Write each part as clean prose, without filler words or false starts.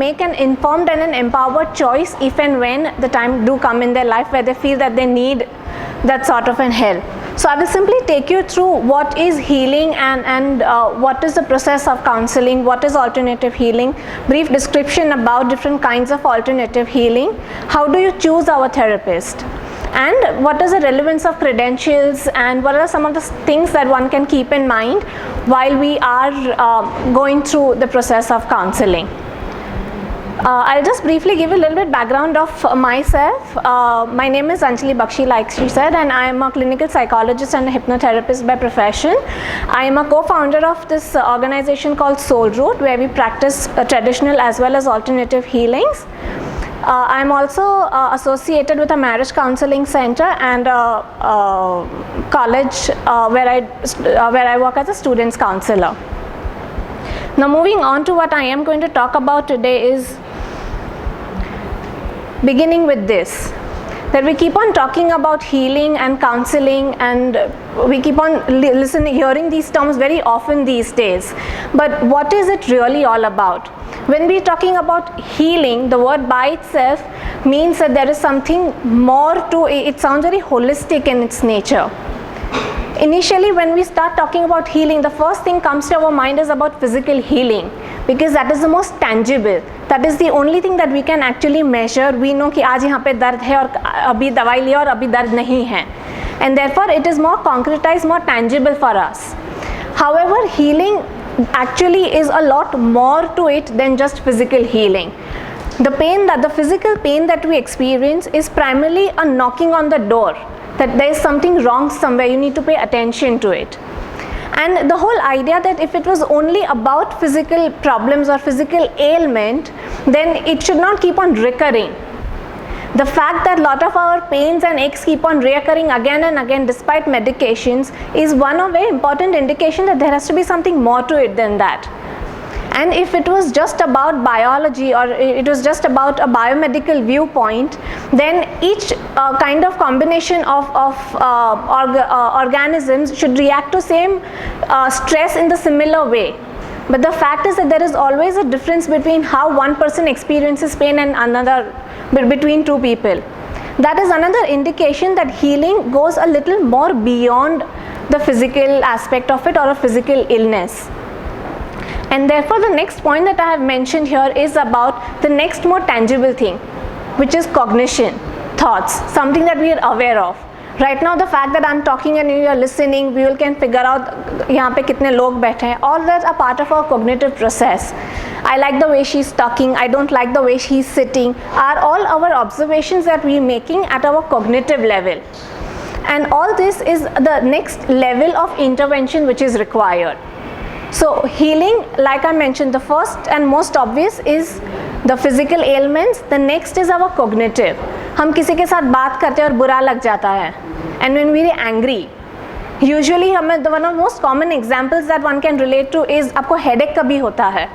make an informed and an empowered choice if and when the time do come in their life where they feel that they need that sort of an help. So I will simply take you through what is healing and what is the process of counseling, what is alternative healing, brief description about different kinds of alternative healing, how do you choose our therapist, and what is the relevance of credentials, and what are some of the things that one can keep in mind while we are going through the process of counseling. I'll just briefly give a little bit background of myself. My name is Anjali Bakshi, like she said, and I am a clinical psychologist and a hypnotherapist by profession. I am a co-founder of this organization called Soul Root, where we practice traditional as well as alternative healings. I am also associated with a marriage counseling center and a college where I work as a students counselor. Now moving on to what I am going to talk about today is beginning with this, that we keep on talking about healing and counseling, and we keep on hearing these terms very often these days. But what is it really all about? When we are talking about healing, the word by itself means that there is something more to it. It sounds very holistic in its nature. Initially, when we start talking about healing, the first thing comes to our mind is about physical healing, because that is the most tangible. That is the only thing that we can actually measure. We know कि आज यहाँ पे दर्द है और अभी दवाई लिया और अभी दर्द नहीं है, and therefore it is more concretized, more tangible for us. However, healing actually is a lot more to it than just physical healing. The physical pain that we experience is primarily a knocking on the door, that there is something wrong somewhere, you need to pay attention to it. And the whole idea that if it was only about physical problems or physical ailment, then it should not keep on recurring. The fact that a lot of our pains and aches keep on reoccurring again and again despite medications is one of very important indication that there has to be something more to it than that. And if it was just about biology or it was just about a biomedical viewpoint, then each kind of combination of organisms should react to same stress in the similar way. But the fact is that there is always a difference between how one person experiences pain and another, between two people. That is another indication that healing goes a little more beyond the physical aspect of it or a physical illness. And therefore the next point that I have mentioned here is about the next more tangible thing, which is cognition, thoughts, something that we are aware of. Right now the fact that I am talking and you are listening, we can figure out यहाँ पे कितने लोग बैठे हैं. All that are part of our cognitive process. I like the way she is talking, I don't like the way she is sitting, are all our observations that we are making at our cognitive level. And all this is the next level of intervention which is required. So healing, like I mentioned, the first and most obvious is the physical ailments. The next is our cognitive. हम किसी के साथ बात करते हैं और बुरा लग जाता है, and when we are angry, usually हमें one of the most common examples that one can relate to is आपको headache कभी होता है?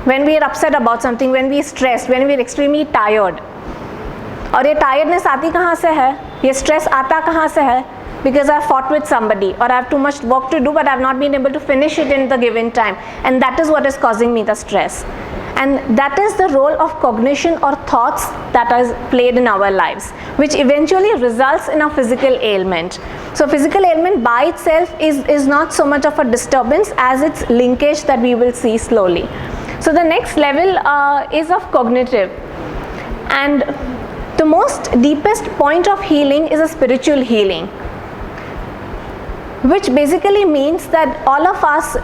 When we are upset about something, when we are stressed, when we are extremely tired. और ये tiredness आती कहाँ से है? ये stress आता कहाँ से है? Because I fought with somebody or I have too much work to do but I have not been able to finish it in the given time, and that is what is causing me the stress. And that is the role of cognition or thoughts that is played in our lives, which eventually results in a physical ailment. So physical ailment by itself is not so much of a disturbance as its linkage that we will see slowly. So the next level is of cognitive, and the most deepest point of healing is a spiritual healing, which basically means that all of us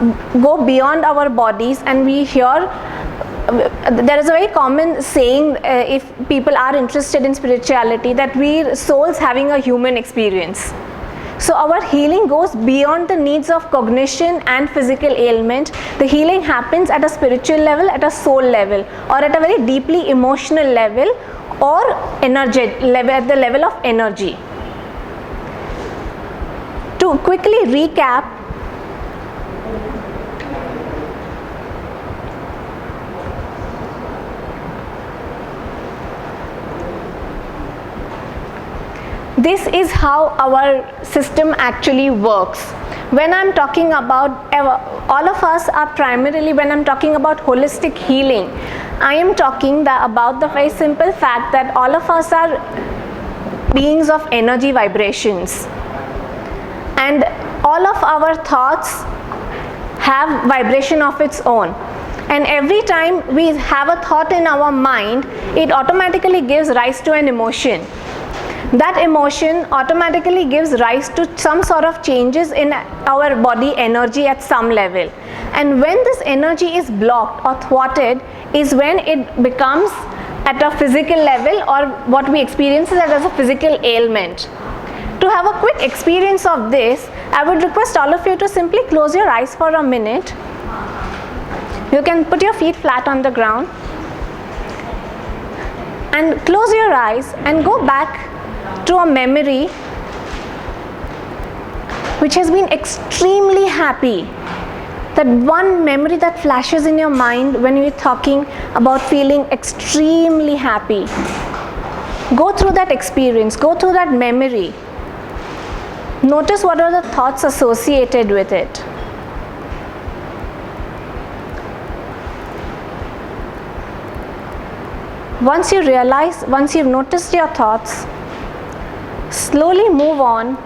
go beyond our bodies, and we hear, there is a very common saying if people are interested in spirituality, that we souls having a human experience. So our healing goes beyond the needs of cognition and physical ailment. The healing happens at a spiritual level, at a soul level, or at a very deeply emotional level, or energy level, at the level of energy. To quickly recap, This is how our system actually works. When I'm talking about, all of us are primarily, when I'm talking about holistic healing, I am talking about the very simple fact that all of us are beings of energy vibrations, and all of our thoughts have vibration of its own, and every time we have a thought in our mind, it automatically gives rise to an emotion. That emotion automatically gives rise to some sort of changes in our body energy at some level, and when this energy is blocked or thwarted is when it becomes at a physical level, or what we experience as a physical ailment. To have a quick experience of this, I would request all of you to simply close your eyes for a minute. You can put your feet flat on the ground and close your eyes and go back to a memory which has been extremely happy. That one memory that flashes in your mind when you're talking about feeling extremely happy. Go through that experience, go through that memory. Notice what are the thoughts associated with it. Once you realize, once you've noticed your thoughts, slowly move on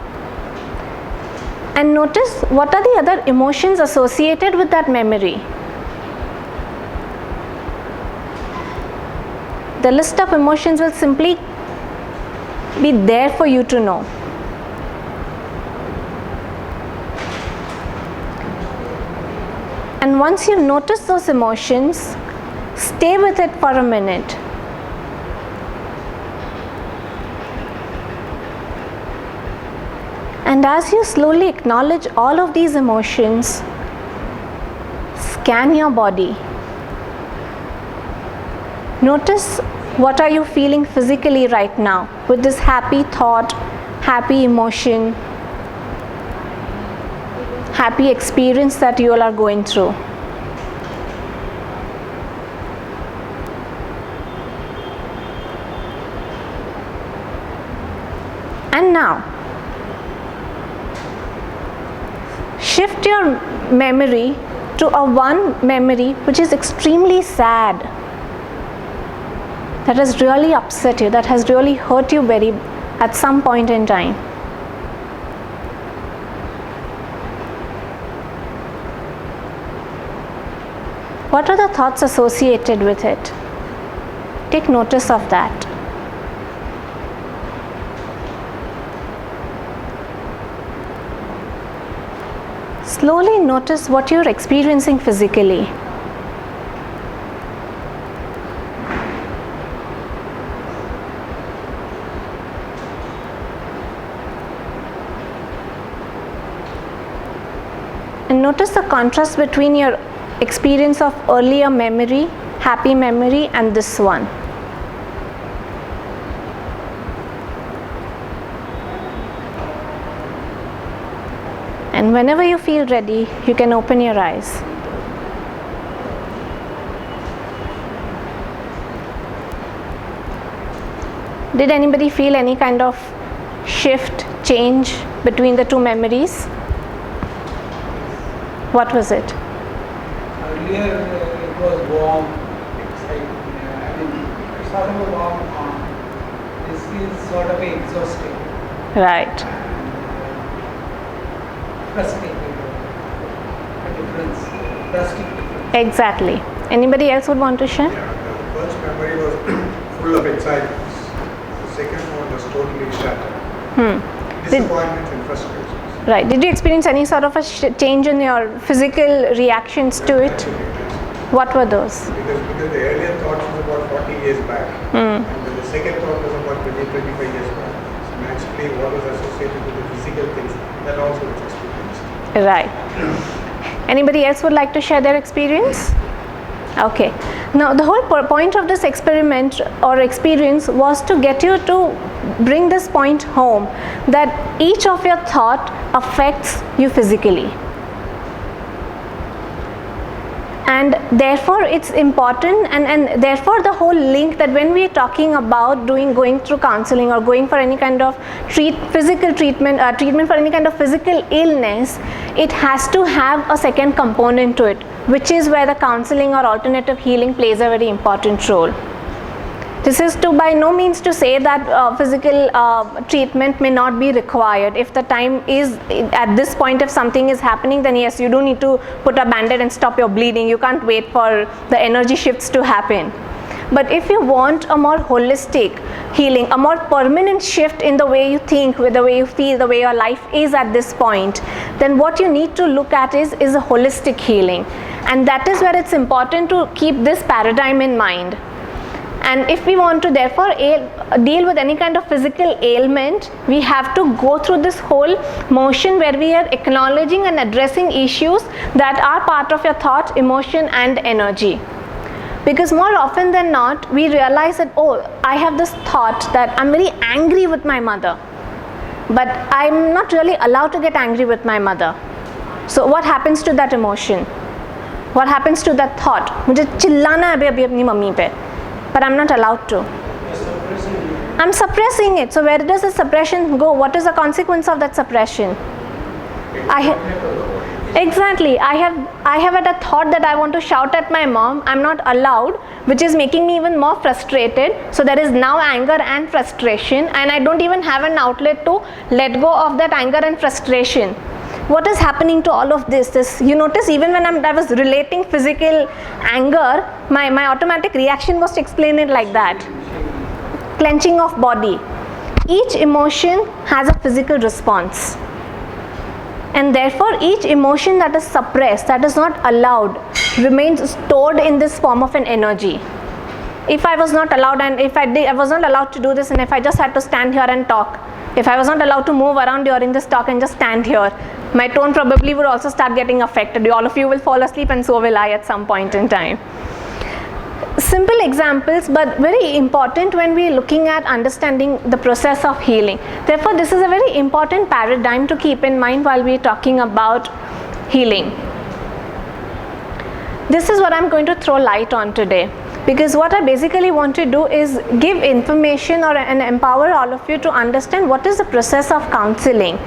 and notice what are the other emotions associated with that memory. The list of emotions will simply be there for you to know. And once you've noticed those emotions, stay with it for a minute. And as you slowly acknowledge all of these emotions, scan your body. Notice what are you feeling physically right now with this happy thought, happy emotion, happy experience that you all are going through. And now, shift your memory to one memory which is extremely sad, that has really upset you, that has really hurt you at some point in time. What are the thoughts associated with it? Take notice of that. Slowly notice what you're experiencing physically. And notice the contrast between your experience of earlier memory, happy memory, and this one. And whenever you feel ready, you can open your eyes. Did anybody feel any kind of shift, change between the two memories? What was it? Earlier it was warm, exciting. Sort of a warm calm. This is sort of exhausting. Right. Frustrating. A difference. Drastic difference. Exactly. Anybody else would want to share? Yeah, the first memory was full of excitement. The second one was totally shattered. Disappointments and frustrations. Right. Did you experience any sort of a change in your physical reactions to it? What were those? Because the earlier thought was about 40 years back. And then the second thought was about 20, 25 years back. So naturally what was associated with the physical things, that also was experienced. Right. Anybody else would like to share their experience? Okay. Now the whole point of this experiment or experience was to get you to bring this point home, that each of your thought affects you physically. And therefore it's important, and therefore the whole link that when we are talking about going through counseling or going for any kind of physical treatment for any kind of physical illness, it has to have a second component to it, which is where the counseling or alternative healing plays a very important role. This is to by no means to say that physical treatment may not be required. If the time is at this point, if something is happening, then yes, you do need to put a band-aid and stop your bleeding. You can't wait for the energy shifts to happen. But if you want a more holistic healing, a more permanent shift in the way you think, with the way you feel, the way your life is at this point, then what you need to look at is a holistic healing. And that is where it's important to keep this paradigm in mind. And if we want to therefore deal with any kind of physical ailment, we have to go through this whole motion where we are acknowledging and addressing issues that are part of your thought, emotion and energy. Because more often than not, we realize that, oh, I have this thought that I'm very angry with my mother, but I'm not really allowed to get angry with my mother. So what happens to that emotion? What happens to that thought? मुझे चिल्लाना है अभी अपनी mummy पे, but I'm not allowed to. I'm suppressing it. So where does the suppression go? What is the consequence of that suppression? Exactly. I have had a thought that I want to shout at my mom. I'm not allowed, which is making me even more frustrated. So there is now anger and frustration, and I don't even have an outlet to let go of that anger and frustration. What is happening to all of this? You notice even when I was relating physical anger, my automatic reaction was to explain it like that. Clenching of body. Each emotion has a physical response. And therefore each emotion that is suppressed, that is not allowed, remains stored in this form of an energy. If I was not allowed, and if I was not allowed to do this, and if I just had to stand here and talk, if I was not allowed to move around during this talk and just stand here, my tone probably would also start getting affected. All of you will fall asleep, and so will I at some point in time. Simple examples, but very important when we are looking at understanding the process of healing. Therefore, this is a very important paradigm to keep in mind while we are talking about healing. This is what I'm going to throw light on today, because what I basically want to do is give information and empower all of you to understand what is the process of counseling.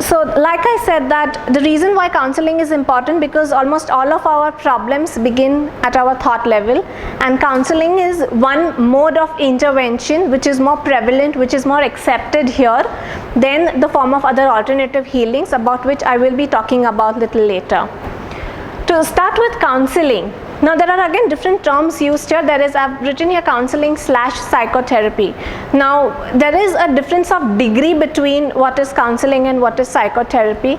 So like I said, that the reason why counseling is important, because almost all of our problems begin at our thought level, and counseling is one mode of intervention which is more prevalent, which is more accepted here than the form of other alternative healings, about which I will be talking about little later. To start with counseling, now there are again different terms used here. I've written here counseling / psychotherapy. Now there is a difference of degree between what is counseling and what is psychotherapy.